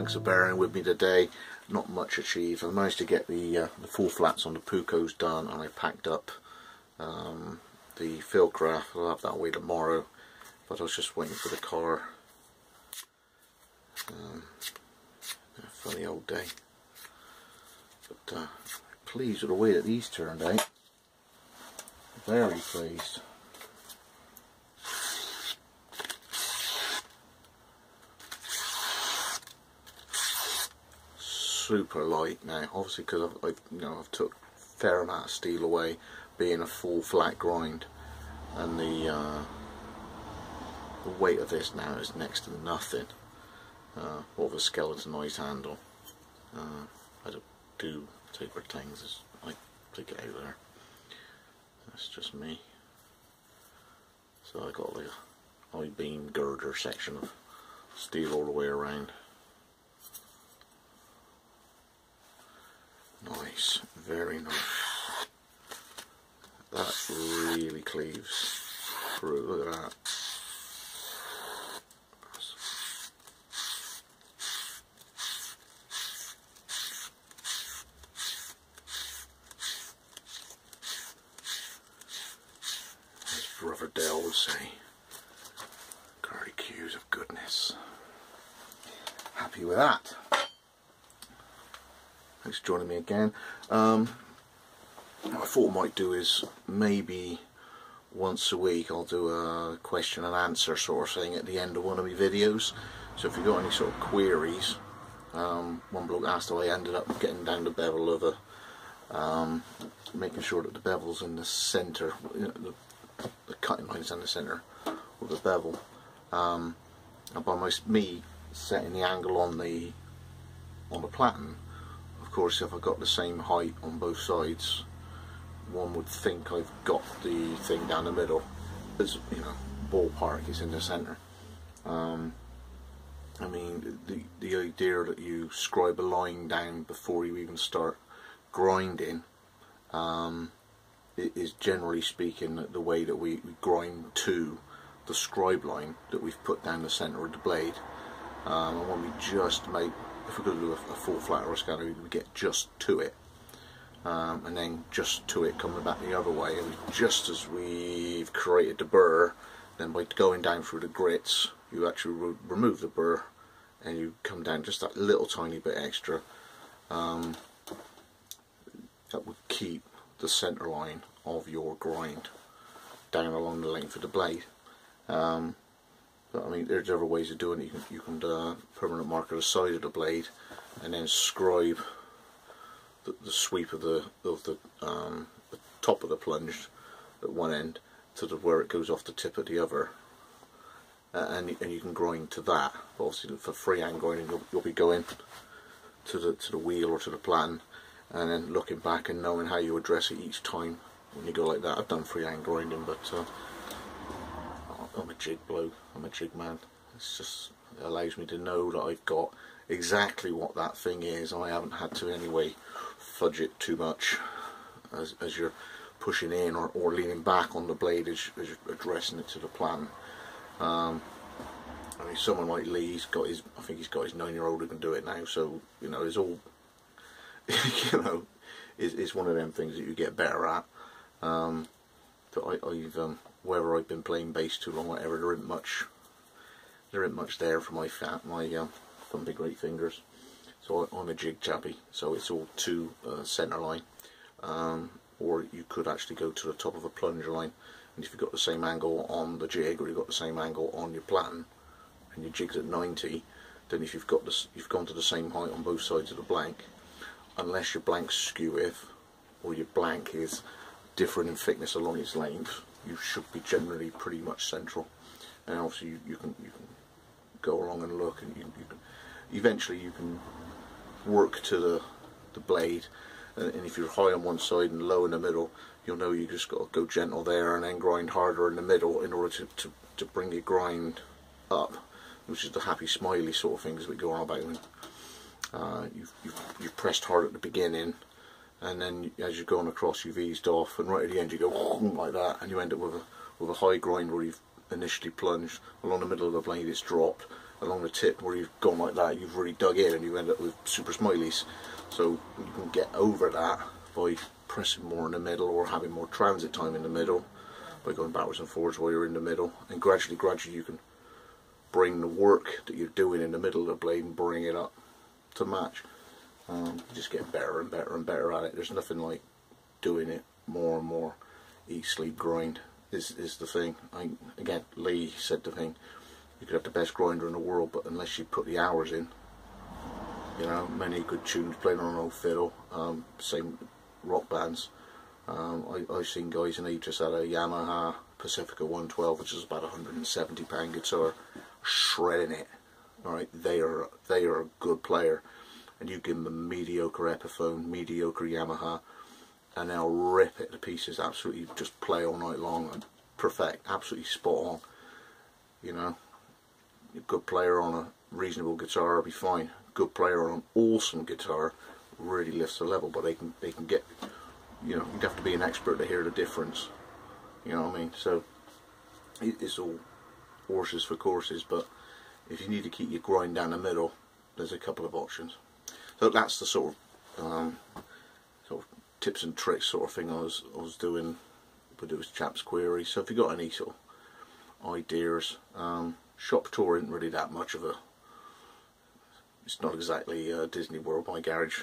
thanks for bearing with me today. Not much achieved. I managed to get the full flats on the Pucos done, and I packed up the Fieldcraft. I'll have that away tomorrow, but I was just waiting for the car. A funny old day, but pleased with the way that these turned out. Very pleased. Super light now, obviously, because I've took a fair amount of steel away, being a full flat grind, and the weight of this now is next to nothing. What with a skeletonized handle. I don't do taper things, I take it out there. That's just me. So I got like a I-beam girder section of steel all the way around. Nice, very nice. That really cleaves through. Look at that. As Brother Dell would say, curly cues of goodness. Happy with that. Thanks for joining me again. What I thought I might do is maybe once a week I'll do a question and answer sort of thing at the end of one of my videos. So if you've got any sort of queries, one bloke asked how I ended up getting down the bevel of a, making sure that the bevel's in the centre, you know, the cutting line's in the centre of the bevel. And by me setting the angle on the platen, of course, if I've got the same height on both sides, one would think I've got the thing down the middle. As you know, ballpark is in the centre. I mean, the idea that you scribe a line down before you even start grinding is, generally speaking, the way that we grind to the scribe line that we've put down the centre of the blade. And when we just make, if we're going to do a full flat or a scanner, we get just to it, and then just to it coming back the other way, and just as we've created the burr, then by going down through the grits you actually remove the burr and you come down just that little tiny bit extra. That would keep the centre line of your grind down along the length of the blade. But I mean, there's other ways of doing it. You can permanent marker the side of the blade and then scribe the sweep of the top of the plunge at one end to where it goes off the tip at the other, and you can grind to that. Obviously, for freehand grinding, you'll be going to the wheel or to the platen, and then looking back and knowing how you address it each time when you go like that. I've done freehand grinding, but I'm a jig bloke, I'm a jig man. It's just, it allows me to know that I've got exactly what that thing is. I haven't had to anyway fudge it too much as you're pushing in or leaning back on the blade as you're addressing it to the platen. I mean, someone like Lee, I think he's got his 9-year-old who can do it now, so you know, it's all you know, it's one of them things that you get better at. But I've whether I've been playing bass too long or whatever, there isn't much there for my thumping great fingers. So I'm a jig chappy, so it's all to centre line, or you could actually go to the top of a plunger line, and if you've got the same angle on the jig, or you've got the same angle on your platen, and your jig's at 90, then if you've gone to the same height on both sides of the blank, unless your blank's skew with, or your blank is different in thickness along its length, you should be generally pretty much central. And obviously you can go along and look, and eventually you can work to the blade, and if you're high on one side and low in the middle, you'll know you just got to go gentle there and then grind harder in the middle in order to bring your grind up, which is the happy smiley sort of things we go on about when you've pressed hard at the beginning, and then as you're going across you've eased off, and right at the end you go like that, and you end up with a high grind where you've initially plunged along the middle of the blade, it's dropped, along the tip where you've gone like that, you've really dug in and you end up with super smileys. So you can get over that by pressing more in the middle or having more transit time in the middle, by going backwards and forwards while you're in the middle, and gradually you can bring the work that you're doing in the middle of the blade and bring it up to match. Just get better and better and better at it. There's nothing like doing it more and more. Eat, sleep, grind is the thing. Again, Lee said the thing, you could have the best grinder in the world, but unless you put the hours in, you know, many good tunes playing on an old fiddle, same rock bands. I've seen guys, and they just had a Yamaha Pacifica 112, which is about £170 guitar, shredding it. Alright, they are a good player, and you give them a mediocre Epiphone, mediocre Yamaha, and they'll rip it to pieces. Absolutely, just play all night long and perfect, absolutely spot on. You know, a good player on a reasonable guitar will be fine. Good player on an awesome guitar really lifts the level, but they can get, you know, you'd have to be an expert to hear the difference. You know what I mean? So it's all horses for courses, but if you need to keep your grind down the middle, there's a couple of options. So that's the sort of tips and tricks sort of thing I was doing with this chap's query. So if you got any sort of ideas, shop tour isn't really that much of a, it's not exactly Disney World, my garage.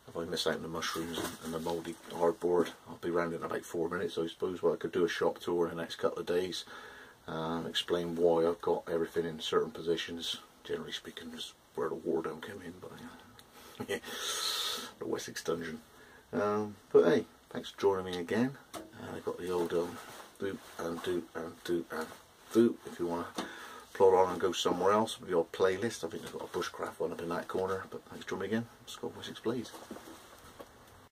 If I miss out on the mushrooms and the mouldy hardboard, I'll be round in about 4 minutes, I suppose. But I could do a shop tour in the next couple of days, explain why I've got everything in certain positions. Generally speaking, just where the water don't come in, but yeah, the Wessex dungeon. But hey, thanks for joining me again. I got the old do and do and do and do. If you want to plod on and go somewhere else with your playlist, I think I've got a bushcraft one up in that corner. But thanks for joining me again. Let's go Wessex Blades.